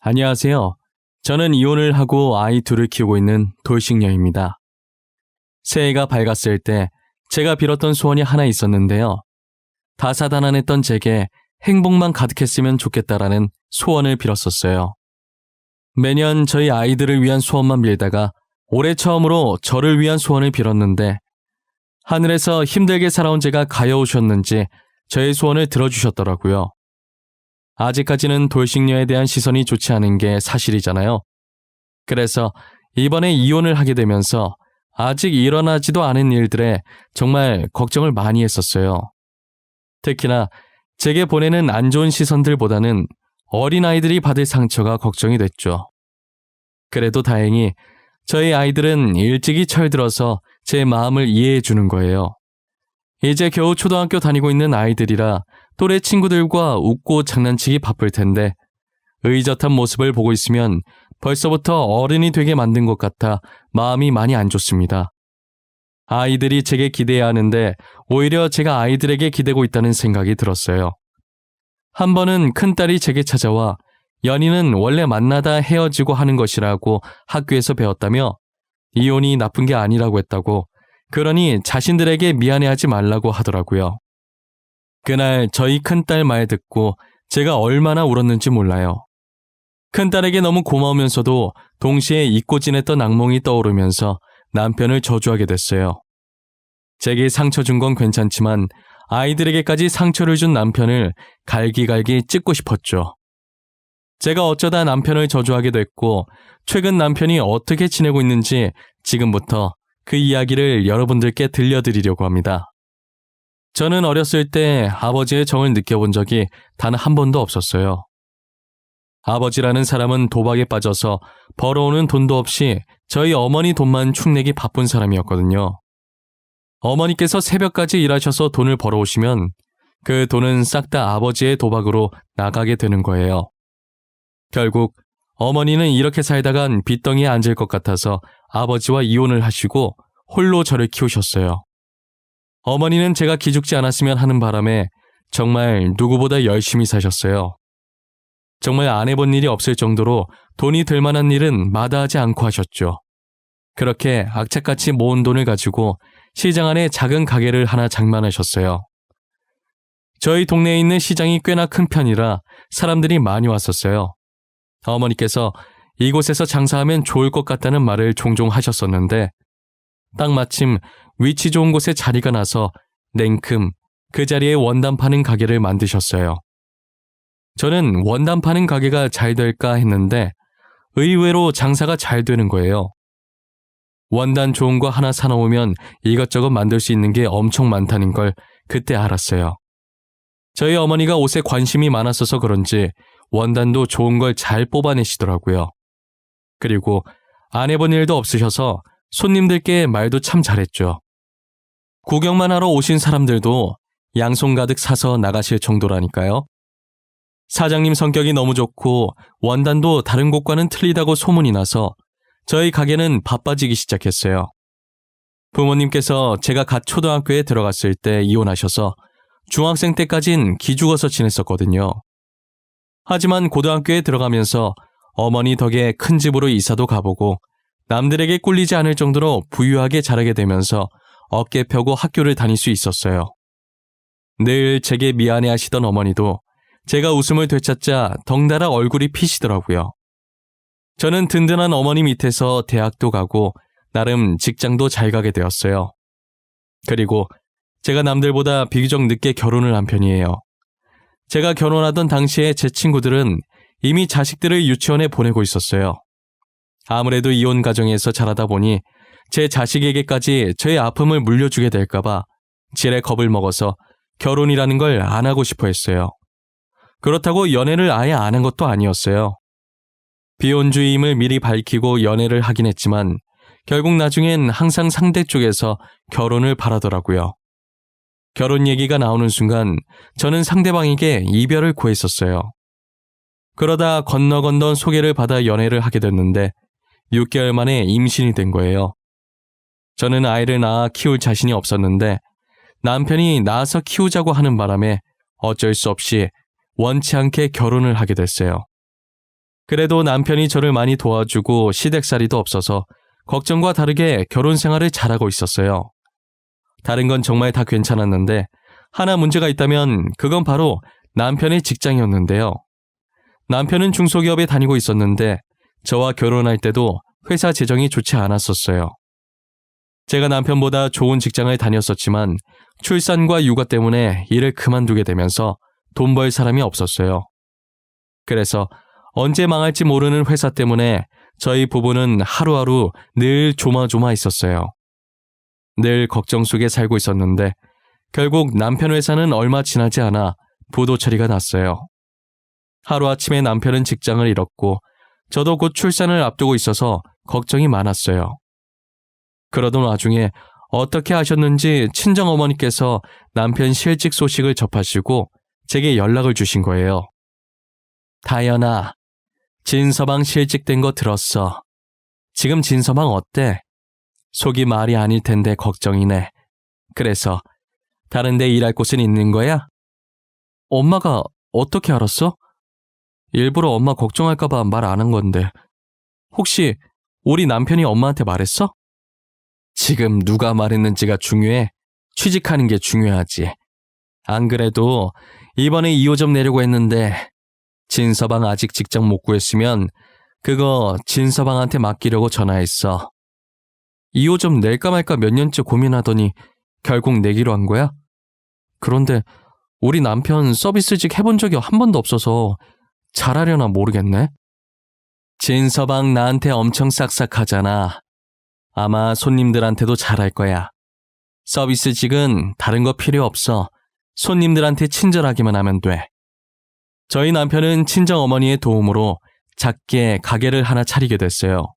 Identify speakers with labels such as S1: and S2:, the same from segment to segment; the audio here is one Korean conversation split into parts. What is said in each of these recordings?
S1: 안녕하세요. 저는 이혼을 하고 아이 둘을 키우고 있는 돌싱녀입니다. 새해가 밝았을 때 제가 빌었던 소원이 하나 있었는데요. 다사다난했던 제게 행복만 가득했으면 좋겠다라는 소원을 빌었었어요. 매년 저희 아이들을 위한 소원만 빌다가 올해 처음으로 저를 위한 소원을 빌었는데 하늘에서 힘들게 살아온 제가 가여우셨는지 저의 소원을 들어주셨더라고요. 아직까지는 돌싱녀에 대한 시선이 좋지 않은 게 사실이잖아요. 그래서 이번에 이혼을 하게 되면서 아직 일어나지도 않은 일들에 정말 걱정을 많이 했었어요. 특히나 제게 보내는 안 좋은 시선들보다는 어린아이들이 받을 상처가 걱정이 됐죠. 그래도 다행히 저희 아이들은 일찍이 철들어서 제 마음을 이해해 주는 거예요. 이제 겨우 초등학교 다니고 있는 아이들이라 또래 친구들과 웃고 장난치기 바쁠 텐데 의젓한 모습을 보고 있으면 벌써부터 어른이 되게 만든 것 같아 마음이 많이 안 좋습니다. 아이들이 제게 기대해야 하는데 오히려 제가 아이들에게 기대고 있다는 생각이 들었어요. 한 번은 큰딸이 제게 찾아와 연인은 원래 만나다 헤어지고 하는 것이라고 학교에서 배웠다며 이혼이 나쁜 게 아니라고 했다고, 그러니 자신들에게 미안해하지 말라고 하더라고요. 그날 저희 큰딸 말 듣고 제가 얼마나 울었는지 몰라요. 큰딸에게 너무 고마우면서도 동시에 잊고 지냈던 악몽이 떠오르면서 남편을 저주하게 됐어요. 제게 상처 준 건 괜찮지만 아이들에게까지 상처를 준 남편을 갈기갈기 찢고 싶었죠. 제가 어쩌다 남편을 저주하게 됐고 최근 남편이 어떻게 지내고 있는지 지금부터 그 이야기를 여러분들께 들려드리려고 합니다. 저는 어렸을 때 아버지의 정을 느껴본 적이 단 한 번도 없었어요. 아버지라는 사람은 도박에 빠져서 벌어오는 돈도 없이 저희 어머니 돈만 축내기 바쁜 사람이었거든요. 어머니께서 새벽까지 일하셔서 돈을 벌어오시면 그 돈은 싹 다 아버지의 도박으로 나가게 되는 거예요. 결국 어머니는 이렇게 살다간 빚덩이에 앉을 것 같아서 아버지와 이혼을 하시고 홀로 저를 키우셨어요. 어머니는 제가 기죽지 않았으면 하는 바람에 정말 누구보다 열심히 사셨어요. 정말 안 해본 일이 없을 정도로 돈이 될 만한 일은 마다하지 않고 하셨죠. 그렇게 악착같이 모은 돈을 가지고 시장 안에 작은 가게를 하나 장만하셨어요. 저희 동네에 있는 시장이 꽤나 큰 편이라 사람들이 많이 왔었어요. 어머니께서 이곳에서 장사하면 좋을 것 같다는 말을 종종 하셨었는데 딱 마침 위치 좋은 곳에 자리가 나서 냉큼 그 자리에 원단 파는 가게를 만드셨어요. 저는 원단 파는 가게가 잘 될까 했는데 의외로 장사가 잘 되는 거예요. 원단 좋은 거 하나 사놓으면 이것저것 만들 수 있는 게 엄청 많다는 걸 그때 알았어요. 저희 어머니가 옷에 관심이 많았어서 그런지 원단도 좋은 걸 잘 뽑아내시더라고요. 그리고 안 해본 일도 없으셔서 손님들께 말도 참 잘했죠. 구경만 하러 오신 사람들도 양손 가득 사서 나가실 정도라니까요. 사장님 성격이 너무 좋고 원단도 다른 곳과는 틀리다고 소문이 나서 저희 가게는 바빠지기 시작했어요. 부모님께서 제가 갓 초등학교에 들어갔을 때 이혼하셔서 중학생 때까진 기죽어서 지냈었거든요. 하지만 고등학교에 들어가면서 어머니 덕에 큰 집으로 이사도 가보고 남들에게 꿀리지 않을 정도로 부유하게 자라게 되면서 어깨 펴고 학교를 다닐 수 있었어요. 늘 제게 미안해 하시던 어머니도 제가 웃음을 되찾자 덩달아 얼굴이 피시더라고요. 저는 든든한 어머니 밑에서 대학도 가고 나름 직장도 잘 가게 되었어요. 그리고 제가 남들보다 비교적 늦게 결혼을 한 편이에요. 제가 결혼하던 당시에 제 친구들은 이미 자식들을 유치원에 보내고 있었어요. 아무래도 이혼 가정에서 자라다 보니 제 자식에게까지 저의 아픔을 물려주게 될까봐 지레 겁을 먹어서 결혼이라는 걸 안 하고 싶어 했어요. 그렇다고 연애를 아예 안 한 것도 아니었어요. 비혼주의임을 미리 밝히고 연애를 하긴 했지만 결국 나중엔 항상 상대 쪽에서 결혼을 바라더라고요. 결혼 얘기가 나오는 순간 저는 상대방에게 이별을 구했었어요. 그러다 건너 소개를 받아 연애를 하게 됐는데 6개월 만에 임신이 된 거예요. 저는 아이를 낳아 키울 자신이 없었는데 남편이 낳아서 키우자고 하는 바람에 어쩔 수 없이 원치 않게 결혼을 하게 됐어요. 그래도 남편이 저를 많이 도와주고 시댁살이도 없어서 걱정과 다르게 결혼 생활을 잘하고 있었어요. 다른 건 정말 다 괜찮았는데 하나 문제가 있다면 그건 바로 남편의 직장이었는데요. 남편은 중소기업에 다니고 있었는데 저와 결혼할 때도 회사 재정이 좋지 않았었어요. 제가 남편보다 좋은 직장을 다녔었지만 출산과 육아 때문에 일을 그만두게 되면서 돈 벌 사람이 없었어요. 그래서 언제 망할지 모르는 회사 때문에 저희 부부는 하루하루 늘 조마조마했었어요. 늘 걱정 속에 살고 있었는데 결국 남편 회사는 얼마 지나지 않아 부도 처리가 났어요. 하루아침에 남편은 직장을 잃었고 저도 곧 출산을 앞두고 있어서 걱정이 많았어요. 그러던 와중에 어떻게 하셨는지 친정어머니께서 남편 실직 소식을 접하시고 제게 연락을 주신 거예요. 다연아, 진서방 실직된 거 들었어. 지금 진서방 어때? 속이 말이 아닐 텐데 걱정이네. 그래서 다른 데 일할 곳은 있는 거야? 엄마가 어떻게 알았어? 일부러 엄마 걱정할까 봐 말 안 한 건데. 혹시 우리 남편이 엄마한테 말했어? 지금 누가 말했는지가 중요해. 취직하는 게 중요하지. 안 그래도 이번에 2호점 내려고 했는데 진서방 아직 직장 못 구했으면 그거 진서방한테 맡기려고 전화했어. 2호점 낼까 말까 몇 년째 고민하더니 결국 내기로 한 거야? 그런데 우리 남편 서비스직 해본 적이 한 번도 없어서 잘하려나 모르겠네. 진서방 나한테 엄청 싹싹하잖아. 아마 손님들한테도 잘할 거야. 서비스직은 다른 거 필요 없어. 손님들한테 친절하기만 하면 돼. 저희 남편은 친정어머니의 도움으로 작게 가게를 하나 차리게 됐어요.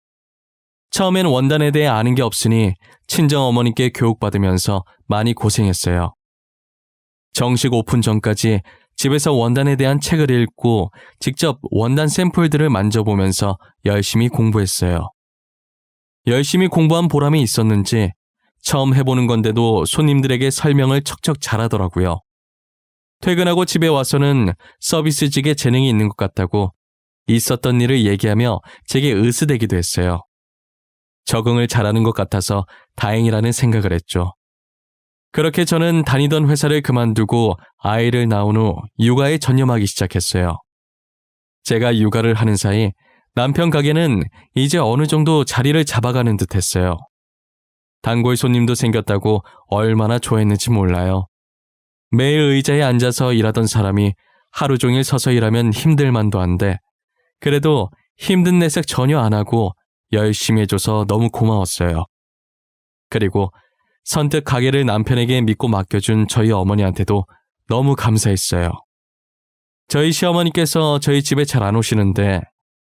S1: 처음엔 원단에 대해 아는 게 없으니 친정어머니께 교육받으면서 많이 고생했어요. 정식 오픈 전까지 집에서 원단에 대한 책을 읽고 직접 원단 샘플들을 만져보면서 열심히 공부했어요. 열심히 공부한 보람이 있었는지 처음 해보는 건데도 손님들에게 설명을 척척 잘하더라고요. 퇴근하고 집에 와서는 서비스직에 재능이 있는 것 같다고 있었던 일을 얘기하며 제게 으스대기도 했어요. 적응을 잘하는 것 같아서 다행이라는 생각을 했죠. 그렇게 저는 다니던 회사를 그만두고 아이를 낳은 후 육아에 전념하기 시작했어요. 제가 육아를 하는 사이 남편 가게는 이제 어느 정도 자리를 잡아가는 듯 했어요. 단골 손님도 생겼다고 얼마나 좋아했는지 몰라요. 매일 의자에 앉아서 일하던 사람이 하루 종일 서서 일하면 힘들 만도 한데 그래도 힘든 내색 전혀 안 하고 열심히 해줘서 너무 고마웠어요. 그리고 선뜻 가게를 남편에게 믿고 맡겨준 저희 어머니한테도 너무 감사했어요. 저희 시어머니께서 저희 집에 잘 안 오시는데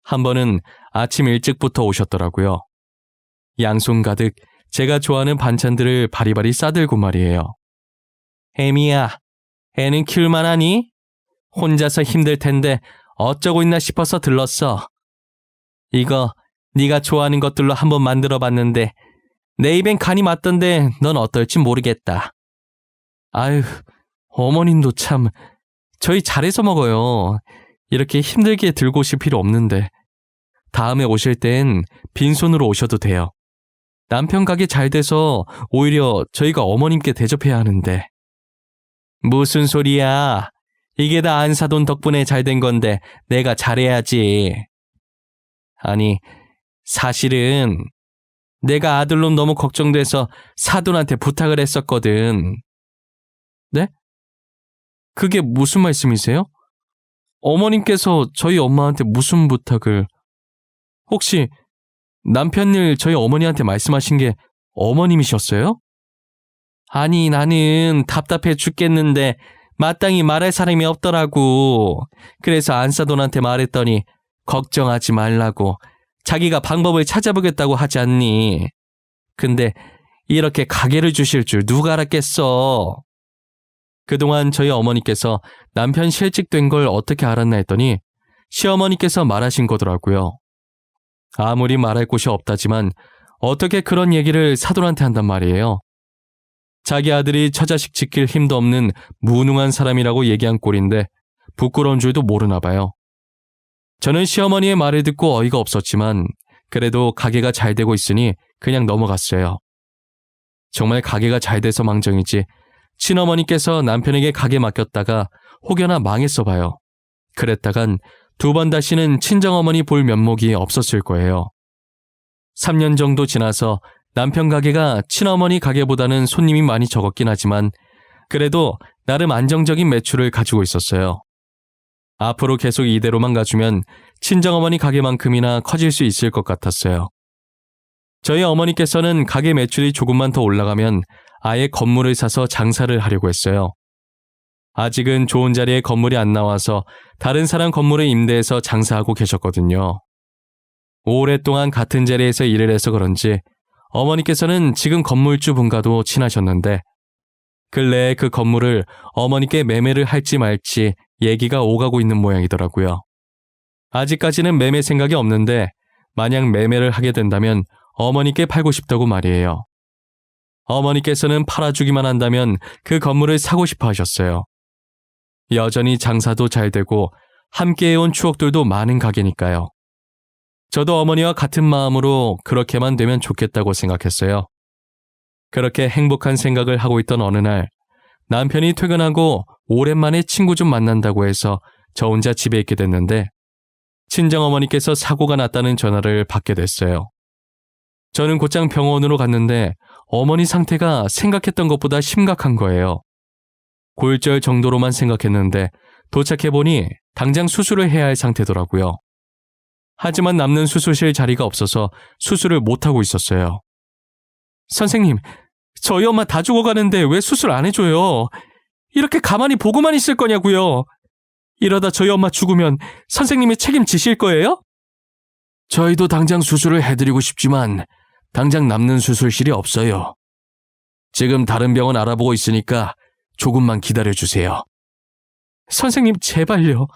S1: 한 번은 아침 일찍부터 오셨더라고요. 양손 가득 제가 좋아하는 반찬들을 바리바리 싸들고 말이에요. 혜미야, 애는 키울만하니? 혼자서 힘들 텐데 어쩌고 있나 싶어서 들렀어. 이거 네가 좋아하는 것들로 한번 만들어봤는데 내 입엔 간이 맞던데 넌 어떨지 모르겠다. 아유, 어머님도 참 저희 잘해서 먹어요. 이렇게 힘들게 들고 오실 필요 없는데 다음에 오실 땐 빈손으로 오셔도 돼요. 남편 가게 잘 돼서 오히려 저희가 어머님께 대접해야 하는데. 무슨 소리야. 이게 다 안사돈 덕분에 잘 된 건데 내가 잘해야지. 아니, 사실은 내가 아들놈 너무 걱정돼서 사돈한테 부탁을 했었거든. 네? 그게 무슨 말씀이세요? 어머님께서 저희 엄마한테 무슨 부탁을... 혹시 남편 일 저희 어머니한테 말씀하신 게 어머님이셨어요? 아니, 나는 답답해 죽겠는데 마땅히 말할 사람이 없더라고. 그래서 안사돈한테 말했더니 걱정하지 말라고 자기가 방법을 찾아보겠다고 하지 않니. 근데 이렇게 가게를 주실 줄 누가 알았겠어. 그동안 저희 어머니께서 남편 실직된 걸 어떻게 알았나 했더니 시어머니께서 말하신 거더라고요. 아무리 말할 곳이 없다지만 어떻게 그런 얘기를 사돈한테 한단 말이에요. 자기 아들이 처자식 지킬 힘도 없는 무능한 사람이라고 얘기한 꼴인데 부끄러운 줄도 모르나 봐요. 저는 시어머니의 말을 듣고 어이가 없었지만 그래도 가게가 잘 되고 있으니 그냥 넘어갔어요. 정말 가게가 잘 돼서 망정이지 친어머니께서 남편에게 가게 맡겼다가 혹여나 망했어 봐요. 그랬다간 2번 다시는 친정어머니 볼 면목이 없었을 거예요. 3년 정도 지나서 남편 가게가 친어머니 가게보다는 손님이 많이 적었긴 하지만 그래도 나름 안정적인 매출을 가지고 있었어요. 앞으로 계속 이대로만 가주면 친정어머니 가게만큼이나 커질 수 있을 것 같았어요. 저희 어머니께서는 가게 매출이 조금만 더 올라가면 아예 건물을 사서 장사를 하려고 했어요. 아직은 좋은 자리에 건물이 안 나와서 다른 사람 건물을 임대해서 장사하고 계셨거든요. 오랫동안 같은 자리에서 일을 해서 그런지 어머니께서는 지금 건물주 분과도 친하셨는데 근래에 그 건물을 어머니께 매매를 할지 말지 얘기가 오가고 있는 모양이더라고요. 아직까지는 매매 생각이 없는데 만약 매매를 하게 된다면 어머니께 팔고 싶다고 말이에요. 어머니께서는 팔아주기만 한다면 그 건물을 사고 싶어 하셨어요. 여전히 장사도 잘 되고 함께해온 추억들도 많은 가게니까요. 저도 어머니와 같은 마음으로 그렇게만 되면 좋겠다고 생각했어요. 그렇게 행복한 생각을 하고 있던 어느 날 남편이 퇴근하고 오랜만에 친구 좀 만난다고 해서 저 혼자 집에 있게 됐는데 친정어머니께서 사고가 났다는 전화를 받게 됐어요. 저는 곧장 병원으로 갔는데 어머니 상태가 생각했던 것보다 심각한 거예요. 골절 정도로만 생각했는데 도착해보니 당장 수술을 해야 할 상태더라고요. 하지만 남는 수술실 자리가 없어서 수술을 못하고 있었어요. 선생님, 저희 엄마 다 죽어가는데 왜 수술 안 해줘요? 이렇게 가만히 보고만 있을 거냐고요? 이러다 저희 엄마 죽으면 선생님이 책임지실 거예요? 저희도 당장 수술을 해드리고 싶지만 당장 남는 수술실이 없어요. 지금 다른 병원 알아보고 있으니까 조금만 기다려주세요. 선생님 제발요.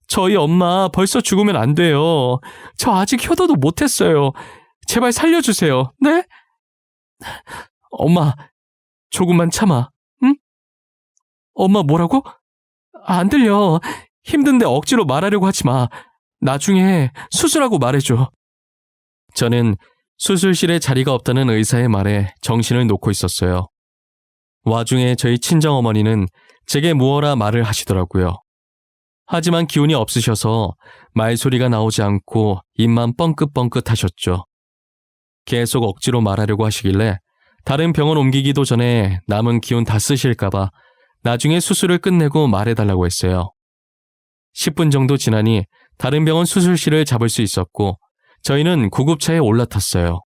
S1: 저희 엄마 벌써 죽으면 안 돼요. 저 아직 효도도 못했어요. 제발 살려주세요. 네? 엄마, 조금만 참아. 응? 엄마 뭐라고? 안 들려. 힘든데 억지로 말하려고 하지 마. 나중에 수술하고 말해줘. 저는 수술실에 자리가 없다는 의사의 말에 정신을 놓고 있었어요. 와중에 저희 친정어머니는 제게 무어라 말을 하시더라고요. 하지만 기운이 없으셔서 말소리가 나오지 않고 입만 뻥긋뻥긋 하셨죠. 계속 억지로 말하려고 하시길래 다른 병원 옮기기도 전에 남은 기운 다 쓰실까봐 나중에 수술을 끝내고 말해달라고 했어요. 10분 정도 지나니 다른 병원 수술실을 잡을 수 있었고 저희는 구급차에 올라탔어요.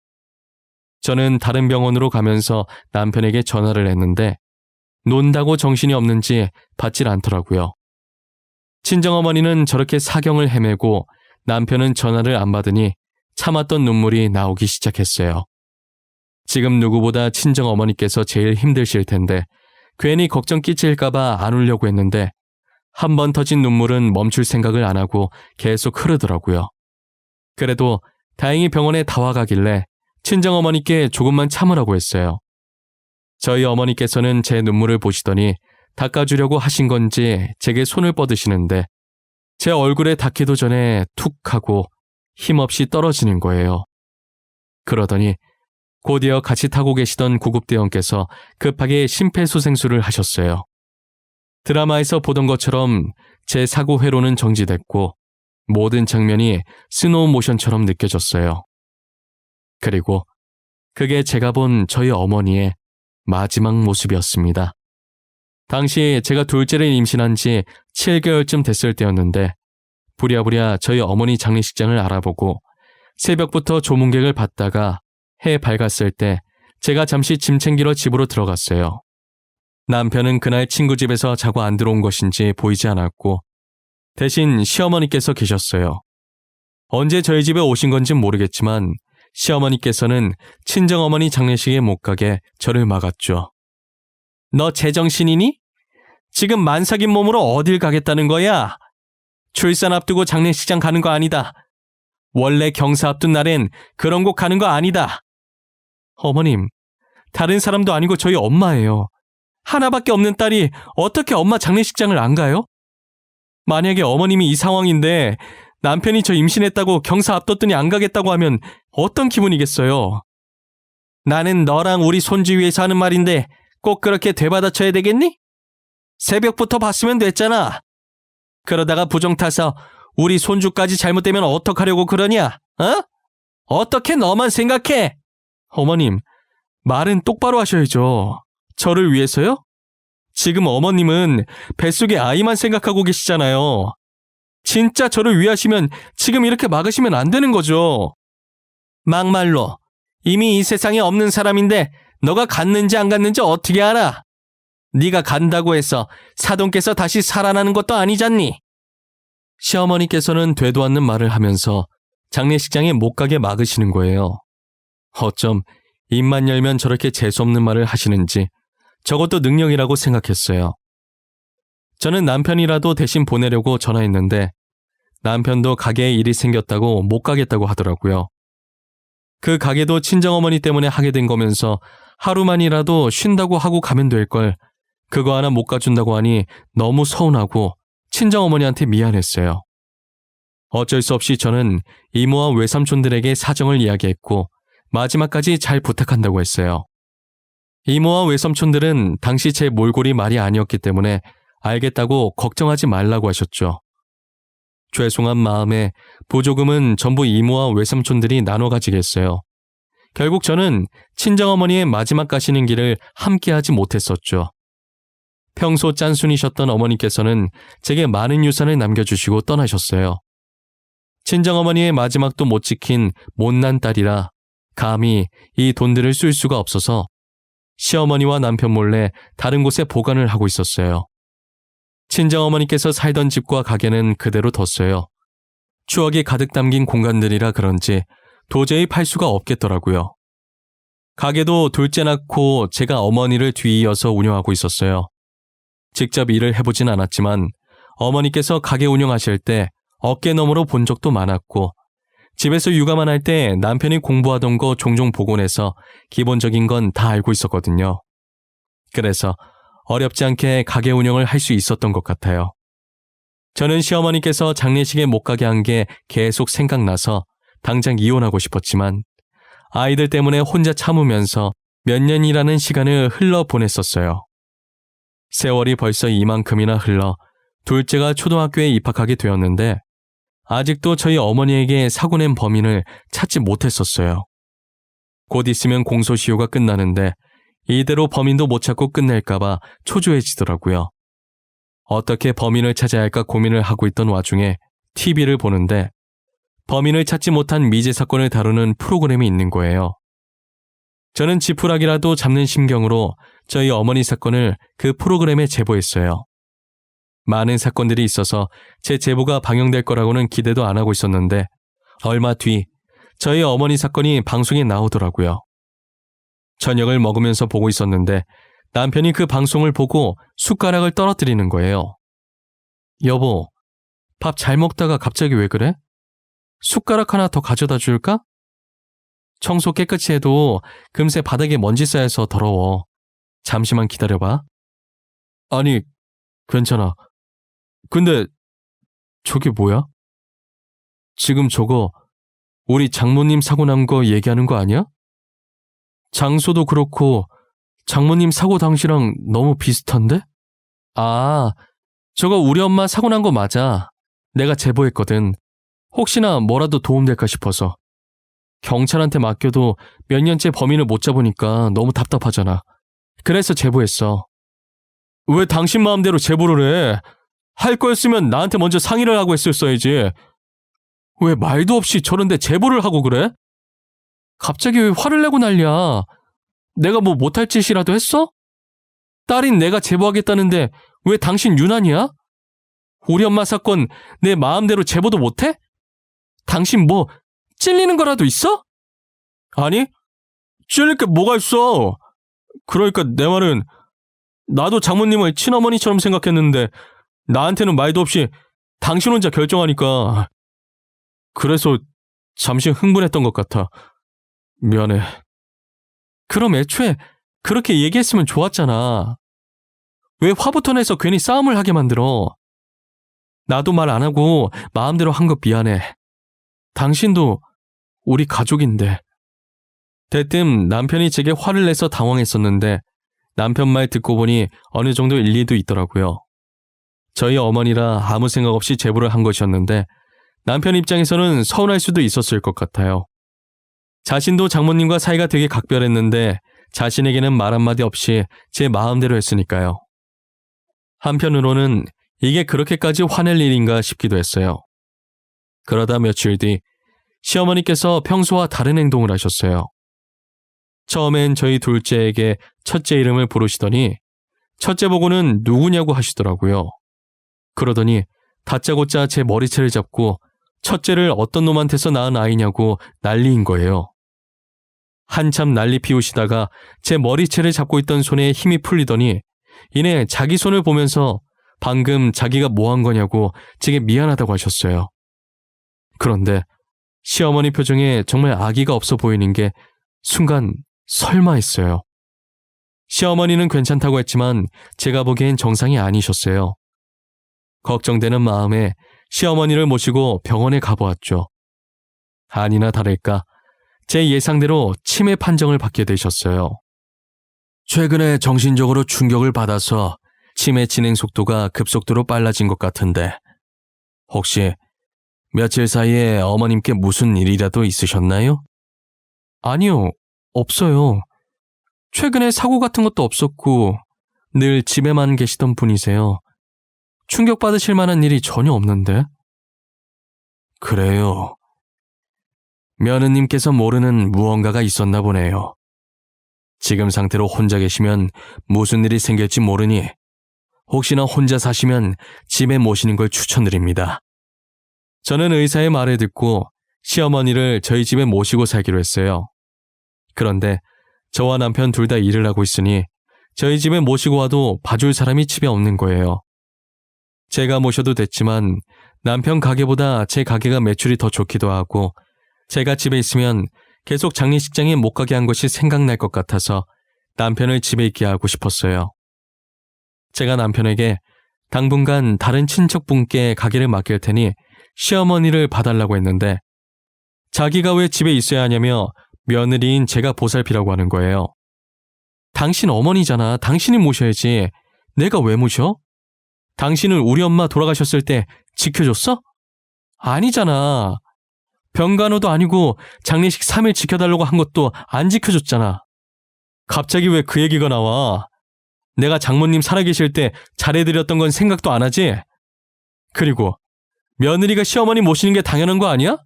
S1: 저는 다른 병원으로 가면서 남편에게 전화를 했는데 논다고 정신이 없는지 받질 않더라고요. 친정어머니는 저렇게 사경을 헤매고 남편은 전화를 안 받으니 참았던 눈물이 나오기 시작했어요. 지금 누구보다 친정어머니께서 제일 힘드실 텐데 괜히 걱정 끼칠까봐 안 울려고 했는데 한 번 터진 눈물은 멈출 생각을 안 하고 계속 흐르더라고요. 그래도 다행히 병원에 다 와가길래 친정어머니께 조금만 참으라고 했어요. 저희 어머니께서는 제 눈물을 보시더니 닦아주려고 하신 건지 제게 손을 뻗으시는데 제 얼굴에 닿기도 전에 툭 하고 힘없이 떨어지는 거예요. 그러더니 곧이어 같이 타고 계시던 구급대원께서 급하게 심폐소생술을 하셨어요. 드라마에서 보던 것처럼 제 사고 회로는 정지됐고 모든 장면이 스노우 모션처럼 느껴졌어요. 그리고 그게 제가 본 저희 어머니의 마지막 모습이었습니다. 당시 제가 둘째를 임신한 지 7개월쯤 됐을 때였는데 부랴부랴 저희 어머니 장례식장을 알아보고 새벽부터 조문객을 받다가 해 밝았을 때 제가 잠시 짐 챙기러 집으로 들어갔어요. 남편은 그날 친구 집에서 자고 안 들어온 것인지 보이지 않았고 대신 시어머니께서 계셨어요. 언제 저희 집에 오신 건진 모르겠지만 시어머니께서는 친정어머니 장례식에 못 가게 저를 막았죠. 너 제정신이니? 지금 만삭인 몸으로 어딜 가겠다는 거야? 출산 앞두고 장례식장 가는 거 아니다. 원래 경사 앞둔 날엔 그런 곳 가는 거 아니다. 어머님, 다른 사람도 아니고 저희 엄마예요. 하나밖에 없는 딸이 어떻게 엄마 장례식장을 안 가요? 만약에 어머님이 이 상황인데 남편이 저 임신했다고 경사 앞뒀더니 안 가겠다고 하면 어떤 기분이겠어요? 나는 너랑 우리 손주 위해서 하는 말인데 꼭 그렇게 되받아쳐야 되겠니? 새벽부터 봤으면 됐잖아. 그러다가 부정 타서 우리 손주까지 잘못되면 어떡하려고 그러냐? 어? 어떻게 너만 생각해? 어머님, 말은 똑바로 하셔야죠. 저를 위해서요? 지금 어머님은 뱃속의 아이만 생각하고 계시잖아요. 진짜 저를 위하시면 지금 이렇게 막으시면 안 되는 거죠. 막말로 이미 이 세상에 없는 사람인데 너가 갔는지 안 갔는지 어떻게 알아? 네가 간다고 해서 사돈께서 다시 살아나는 것도 아니잖니. 시어머니께서는 되도 않는 말을 하면서 장례식장에 못 가게 막으시는 거예요. 어쩜 입만 열면 저렇게 재수없는 말을 하시는지 저것도 능력이라고 생각했어요. 저는 남편이라도 대신 보내려고 전화했는데 남편도 가게에 일이 생겼다고 못 가겠다고 하더라고요. 그 가게도 친정어머니 때문에 하게 된 거면서 하루만이라도 쉰다고 하고 가면 될 걸 그거 하나 못 가준다고 하니 너무 서운하고 친정어머니한테 미안했어요. 어쩔 수 없이 저는 이모와 외삼촌들에게 사정을 이야기했고 마지막까지 잘 부탁한다고 했어요. 이모와 외삼촌들은 당시 제 몰골이 말이 아니었기 때문에 알겠다고 걱정하지 말라고 하셨죠. 죄송한 마음에 보조금은 전부 이모와 외삼촌들이 나눠 가지겠어요. 결국 저는 친정어머니의 마지막 가시는 길을 함께하지 못했었죠. 평소 짠순이셨던 어머니께서는 제게 많은 유산을 남겨주시고 떠나셨어요. 친정어머니의 마지막도 못 지킨 못난 딸이라 감히 이 돈들을 쓸 수가 없어서 시어머니와 남편 몰래 다른 곳에 보관을 하고 있었어요. 친정어머니께서 살던 집과 가게는 그대로 뒀어요. 추억이 가득 담긴 공간들이라 그런지 도저히 팔 수가 없겠더라고요. 가게도 둘째 낳고 제가 어머니를 뒤이어서 운영하고 있었어요. 직접 일을 해보진 않았지만 어머니께서 가게 운영하실 때 어깨너머로 본 적도 많았고 집에서 육아만 할 때 남편이 공부하던 거 종종 보곤 해서 기본적인 건 다 알고 있었거든요. 그래서 어렵지 않게 가게 운영을 할 수 있었던 것 같아요. 저는 시어머니께서 장례식에 못 가게 한 게 계속 생각나서 당장 이혼하고 싶었지만 아이들 때문에 혼자 참으면서 몇 년이라는 시간을 흘러 보냈었어요. 세월이 벌써 이만큼이나 흘러 둘째가 초등학교에 입학하게 되었는데 아직도 저희 어머니에게 사고 낸 범인을 찾지 못했었어요. 곧 있으면 공소시효가 끝나는데 이대로 범인도 못 찾고 끝낼까봐 초조해지더라고요. 어떻게 범인을 찾아야 할까 고민을 하고 있던 와중에 TV를 보는데 범인을 찾지 못한 미제 사건을 다루는 프로그램이 있는 거예요. 저는 지푸라기라도 잡는 심경으로 저희 어머니 사건을 그 프로그램에 제보했어요. 많은 사건들이 있어서 제 제보가 방영될 거라고는 기대도 안 하고 있었는데 얼마 뒤 저희 어머니 사건이 방송에 나오더라고요. 저녁을 먹으면서 보고 있었는데 남편이 그 방송을 보고 숟가락을 떨어뜨리는 거예요. 여보, 밥 잘 먹다가 갑자기 왜 그래? 숟가락 하나 더 가져다 줄까? 청소 깨끗이 해도 금세 바닥에 먼지 쌓여서 더러워. 잠시만 기다려봐. 아니, 괜찮아. 근데 저게 뭐야? 지금 저거 우리 장모님 사고 난 거 얘기하는 거 아니야? 장소도 그렇고 장모님 사고 당시랑 너무 비슷한데? 아, 저거 우리 엄마 사고 난 거 맞아. 내가 제보했거든. 혹시나 뭐라도 도움될까 싶어서. 경찰한테 맡겨도 몇 년째 범인을 못 잡으니까 너무 답답하잖아. 그래서 제보했어. 왜 당신 마음대로 제보를 해? 할 거였으면 나한테 먼저 상의를 하고 했었어야지. 왜 말도 없이 저런데 제보를 하고 그래? 갑자기 왜 화를 내고 난리야? 내가 뭐 못할 짓이라도 했어? 딸인 내가 제보하겠다는데 왜 당신 유난이야? 우리 엄마 사건 내 마음대로 제보도 못해? 당신 뭐 찔리는 거라도 있어? 아니, 찔릴 게 뭐가 있어? 그러니까 내 말은 나도 장모님을 친어머니처럼 생각했는데 나한테는 말도 없이 당신 혼자 결정하니까 그래서 잠시 흥분했던 것 같아. 미안해. 그럼 애초에 그렇게 얘기했으면 좋았잖아. 왜 화부터 내서 괜히 싸움을 하게 만들어? 나도 말 안 하고 마음대로 한 거 미안해. 당신도 우리 가족인데. 대뜸 남편이 제게 화를 내서 당황했었는데 남편 말 듣고 보니 어느 정도 일리도 있더라고요. 저희 어머니라 아무 생각 없이 제보를 한 것이었는데 남편 입장에서는 서운할 수도 있었을 것 같아요. 자신도 장모님과 사이가 되게 각별했는데 자신에게는 말 한마디 없이 제 마음대로 했으니까요. 한편으로는 이게 그렇게까지 화낼 일인가 싶기도 했어요. 그러다 며칠 뒤 시어머니께서 평소와 다른 행동을 하셨어요. 처음엔 저희 둘째에게 첫째 이름을 부르시더니 첫째 보고는 누구냐고 하시더라고요. 그러더니 다짜고짜 제 머리채를 잡고 첫째를 어떤 놈한테서 낳은 아이냐고 난리인 거예요. 한참 난리 피우시다가 제 머리채를 잡고 있던 손에 힘이 풀리더니 이내 자기 손을 보면서 방금 자기가 뭐 한 거냐고 제게 미안하다고 하셨어요. 그런데 시어머니 표정에 정말 아기가 없어 보이는 게 순간 설마 했어요. 시어머니는 괜찮다고 했지만 제가 보기엔 정상이 아니셨어요. 걱정되는 마음에 시어머니를 모시고 병원에 가보았죠. 아니나 다를까 제 예상대로 치매 판정을 받게 되셨어요. 최근에 정신적으로 충격을 받아서 치매 진행 속도가 급속도로 빨라진 것 같은데 혹시 며칠 사이에 어머님께 무슨 일이라도 있으셨나요? 아니요, 없어요. 최근에 사고 같은 것도 없었고 늘 집에만 계시던 분이세요. 충격받으실 만한 일이 전혀 없는데. 그래요. 며느님께서 모르는 무언가가 있었나 보네요. 지금 상태로 혼자 계시면 무슨 일이 생길지 모르니 혹시나 혼자 사시면 집에 모시는 걸 추천드립니다. 저는 의사의 말을 듣고 시어머니를 저희 집에 모시고 살기로 했어요. 그런데 저와 남편 둘 다 일을 하고 있으니 저희 집에 모시고 와도 봐줄 사람이 집에 없는 거예요. 제가 모셔도 됐지만 남편 가게보다 제 가게가 매출이 더 좋기도 하고 제가 집에 있으면 계속 장례식장에 못 가게 한 것이 생각날 것 같아서 남편을 집에 있게 하고 싶었어요. 제가 남편에게 당분간 다른 친척분께 가게를 맡길 테니 시어머니를 봐달라고 했는데 자기가 왜 집에 있어야 하냐며 며느리인 제가 보살피라고 하는 거예요. 당신 어머니잖아. 당신이 모셔야지. 내가 왜 모셔? 당신은 우리 엄마 돌아가셨을 때 지켜줬어? 아니잖아. 병간호도 아니고 장례식 3일 지켜달라고 한 것도 안 지켜줬잖아. 갑자기 왜 그 얘기가 나와? 내가 장모님 살아계실 때 잘해드렸던 건 생각도 안 하지? 그리고 며느리가 시어머니 모시는 게 당연한 거 아니야?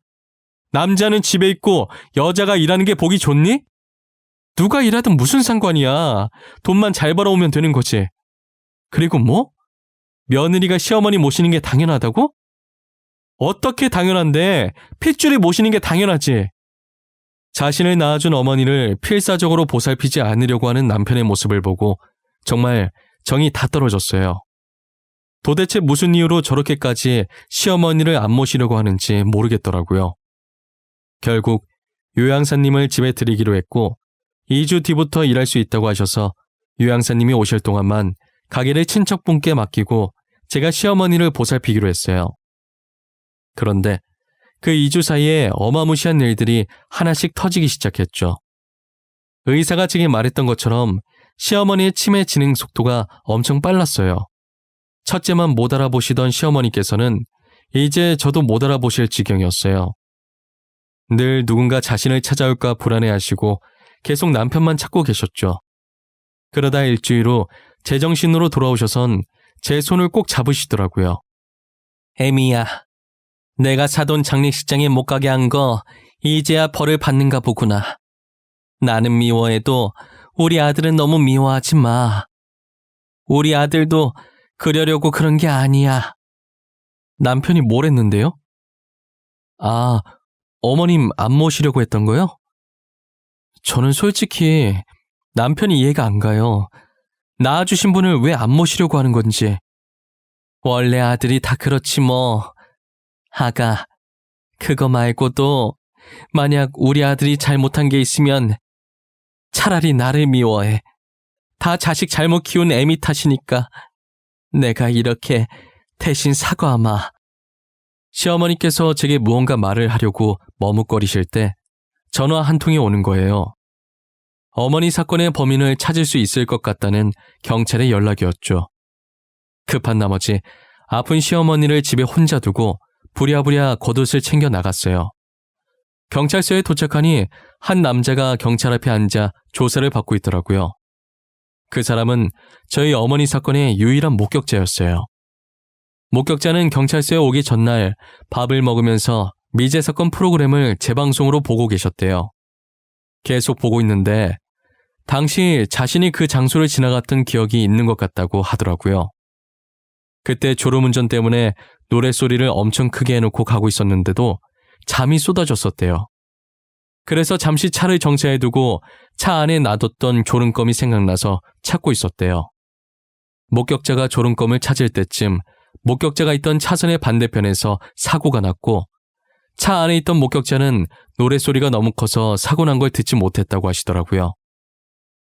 S1: 남자는 집에 있고 여자가 일하는 게 보기 좋니? 누가 일하든 무슨 상관이야. 돈만 잘 벌어오면 되는 거지. 그리고 뭐? 며느리가 시어머니 모시는 게 당연하다고? 어떻게 당연한데? 핏줄이 모시는 게 당연하지. 자신을 낳아준 어머니를 필사적으로 보살피지 않으려고 하는 남편의 모습을 보고 정말 정이 다 떨어졌어요. 도대체 무슨 이유로 저렇게까지 시어머니를 안 모시려고 하는지 모르겠더라고요. 결국 요양사님을 집에 들이기로 했고 2주 뒤부터 일할 수 있다고 하셔서 요양사님이 오실 동안만 가게를 친척분께 맡기고 제가 시어머니를 보살피기로 했어요. 그런데 그 2주 사이에 어마무시한 일들이 하나씩 터지기 시작했죠. 의사가 제게 말했던 것처럼 시어머니의 치매 진행 속도가 엄청 빨랐어요. 첫째만 못 알아보시던 시어머니께서는 이제 저도 못 알아보실 지경이었어요. 늘 누군가 자신을 찾아올까 불안해하시고 계속 남편만 찾고 계셨죠. 그러다 일주일 후 제정신으로 돌아오셔선 제 손을 꼭 잡으시더라고요. 에미야, 내가 사돈 장례식장에 못 가게 한 거 이제야 벌을 받는가 보구나. 나는 미워해도 우리 아들은 너무 미워하지 마. 우리 아들도 그러려고 그런 게 아니야. 남편이 뭘 했는데요? 아, 어머님 안 모시려고 했던 거요? 저는 솔직히 남편이 이해가 안 가요. 낳아주신 분을 왜 안 모시려고 하는 건지. 원래 아들이 다 그렇지 뭐. 아가, 그거 말고도 만약 우리 아들이 잘못한 게 있으면 차라리 나를 미워해. 다 자식 잘못 키운 애미 탓이니까. 내가 이렇게 대신 사과하마. 시어머니께서 제게 무언가 말을 하려고 머뭇거리실 때 전화 한 통이 오는 거예요. 어머니 사건의 범인을 찾을 수 있을 것 같다는 경찰의 연락이었죠. 급한 나머지 아픈 시어머니를 집에 혼자 두고 부랴부랴 겉옷을 챙겨 나갔어요. 경찰서에 도착하니 한 남자가 경찰 앞에 앉아 조사를 받고 있더라고요. 그 사람은 저희 어머니 사건의 유일한 목격자였어요. 목격자는 경찰서에 오기 전날 밥을 먹으면서 미제 사건 프로그램을 재방송으로 보고 계셨대요. 계속 보고 있는데 당시 자신이 그 장소를 지나갔던 기억이 있는 것 같다고 하더라고요. 그때 졸음운전 때문에 노랫소리를 엄청 크게 해놓고 가고 있었는데도 잠이 쏟아졌었대요. 그래서 잠시 차를 정차해두고 차 안에 놔뒀던 졸음껌이 생각나서 찾고 있었대요. 목격자가 졸음껌을 찾을 때쯤 목격자가 있던 차선의 반대편에서 사고가 났고 차 안에 있던 목격자는 노랫소리가 너무 커서 사고 난 걸 듣지 못했다고 하시더라고요.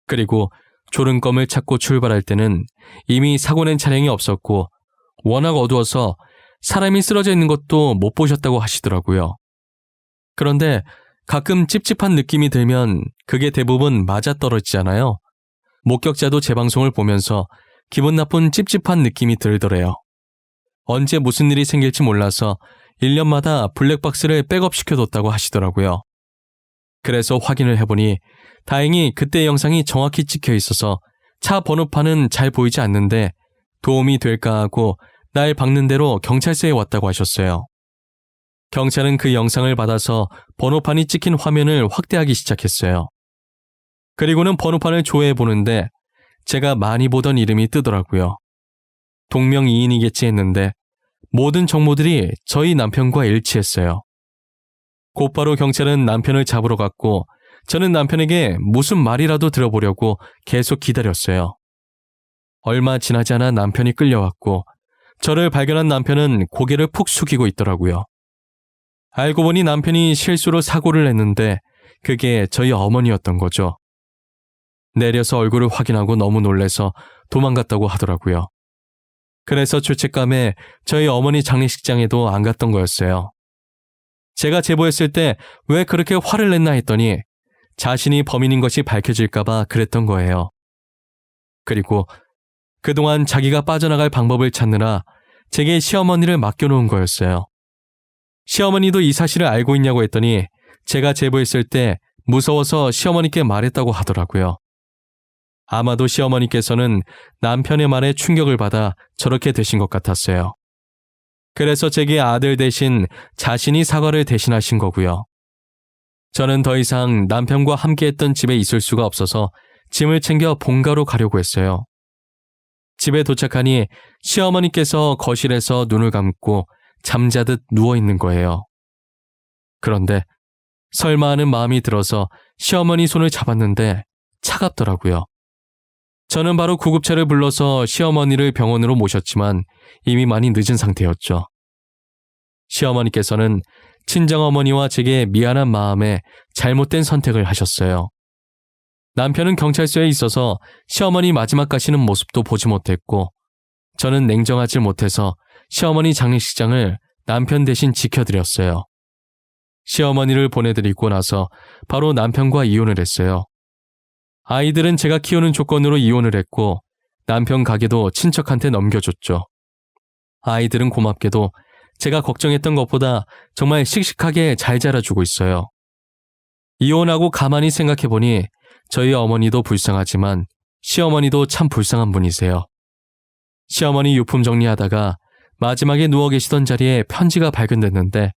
S1: 그리고 졸음껌을 찾고 출발할 때는 이미 사고 낸 차량이 없었고 워낙 어두워서 사람이 쓰러져 있는 것도 못 보셨다고 하시더라고요. 그런데 가끔 찝찝한 느낌이 들면 그게 대부분 맞아떨어지잖아요. 목격자도 재방송을 보면서 기분 나쁜 찝찝한 느낌이 들더래요. 언제 무슨 일이 생길지 몰라서 1년마다 블랙박스를 백업시켜뒀다고 하시더라고요. 그래서 확인을 해보니 다행히 그때 영상이 정확히 찍혀 있어서 차 번호판은 잘 보이지 않는데 도움이 될까 하고 날 박는 대로 경찰서에 왔다고 하셨어요. 경찰은 그 영상을 받아서 번호판이 찍힌 화면을 확대하기 시작했어요. 그리고는 번호판을 조회해보는데 제가 많이 보던 이름이 뜨더라고요. 동명이인이겠지 했는데 모든 정보들이 저희 남편과 일치했어요. 곧바로 경찰은 남편을 잡으러 갔고 저는 남편에게 무슨 말이라도 들어보려고 계속 기다렸어요. 얼마 지나지 않아 남편이 끌려왔고 저를 발견한 남편은 고개를 푹 숙이고 있더라고요. 알고 보니 남편이 실수로 사고를 냈는데 그게 저희 어머니였던 거죠. 내려서 얼굴을 확인하고 너무 놀래서 도망갔다고 하더라고요. 그래서 죄책감에 저희 어머니 장례식장에도 안 갔던 거였어요. 제가 제보했을 때 왜 그렇게 화를 냈나 했더니 자신이 범인인 것이 밝혀질까봐 그랬던 거예요. 그리고 그동안 자기가 빠져나갈 방법을 찾느라 제게 시어머니를 맡겨놓은 거였어요. 시어머니도 이 사실을 알고 있냐고 했더니 제가 제보했을 때 무서워서 시어머니께 말했다고 하더라고요. 아마도 시어머니께서는 남편의 말에 충격을 받아 저렇게 되신 것 같았어요. 그래서 제게 아들 대신 자신이 사과를 대신하신 거고요. 저는 더 이상 남편과 함께했던 집에 있을 수가 없어서 짐을 챙겨 본가로 가려고 했어요. 집에 도착하니 시어머니께서 거실에서 눈을 감고 잠자듯 누워있는 거예요. 그런데 설마 하는 마음이 들어서 시어머니 손을 잡았는데 차갑더라고요. 저는 바로 구급차를 불러서 시어머니를 병원으로 모셨지만 이미 많이 늦은 상태였죠. 시어머니께서는 친정어머니와 제게 미안한 마음에 잘못된 선택을 하셨어요. 남편은 경찰서에 있어서 시어머니 마지막 가시는 모습도 보지 못했고 저는 냉정하지 못해서 시어머니 장례식장을 남편 대신 지켜드렸어요. 시어머니를 보내드리고 나서 바로 남편과 이혼을 했어요. 아이들은 제가 키우는 조건으로 이혼을 했고 남편 가게도 친척한테 넘겨줬죠. 아이들은 고맙게도 제가 걱정했던 것보다 정말 씩씩하게 잘 자라주고 있어요. 이혼하고 가만히 생각해보니 저희 어머니도 불쌍하지만 시어머니도 참 불쌍한 분이세요. 시어머니 유품 정리하다가 마지막에 누워 계시던 자리에 편지가 발견됐는데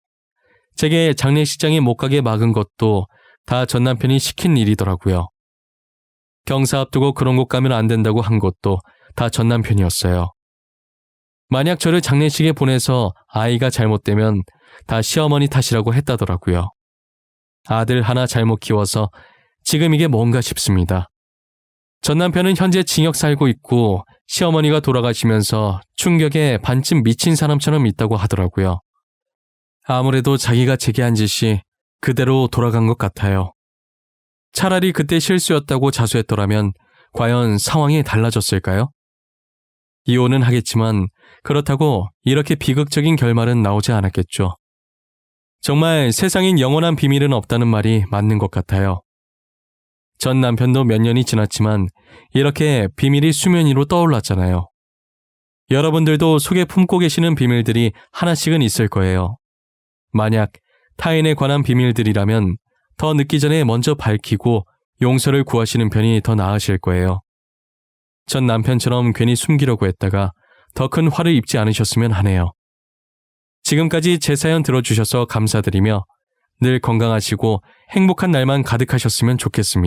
S1: 제게 장례식장에 못 가게 막은 것도 다 전 남편이 시킨 일이더라고요. 경사 앞두고 그런 곳 가면 안 된다고 한 것도 다 전 남편이었어요. 만약 저를 장례식에 보내서 아이가 잘못되면 다 시어머니 탓이라고 했다더라고요. 아들 하나 잘못 키워서 지금 이게 뭔가 싶습니다. 전 남편은 현재 징역 살고 있고 시어머니가 돌아가시면서 충격에 반쯤 미친 사람처럼 있다고 하더라고요. 아무래도 자기가 제게 한 짓이 그대로 돌아간 것 같아요. 차라리 그때 실수였다고 자수했더라면 과연 상황이 달라졌을까요? 이혼은 하겠지만 그렇다고 이렇게 비극적인 결말은 나오지 않았겠죠. 정말 세상엔 영원한 비밀은 없다는 말이 맞는 것 같아요. 전 남편도 몇 년이 지났지만 이렇게 비밀이 수면 위로 떠올랐잖아요. 여러분들도 속에 품고 계시는 비밀들이 하나씩은 있을 거예요. 만약 타인에 관한 비밀들이라면 더 늦기 전에 먼저 밝히고 용서를 구하시는 편이 더 나으실 거예요. 전 남편처럼 괜히 숨기려고 했다가 더 큰 화를 입지 않으셨으면 하네요. 지금까지 제 사연 들어주셔서 감사드리며 늘 건강하시고 행복한 날만 가득하셨으면 좋겠습니다.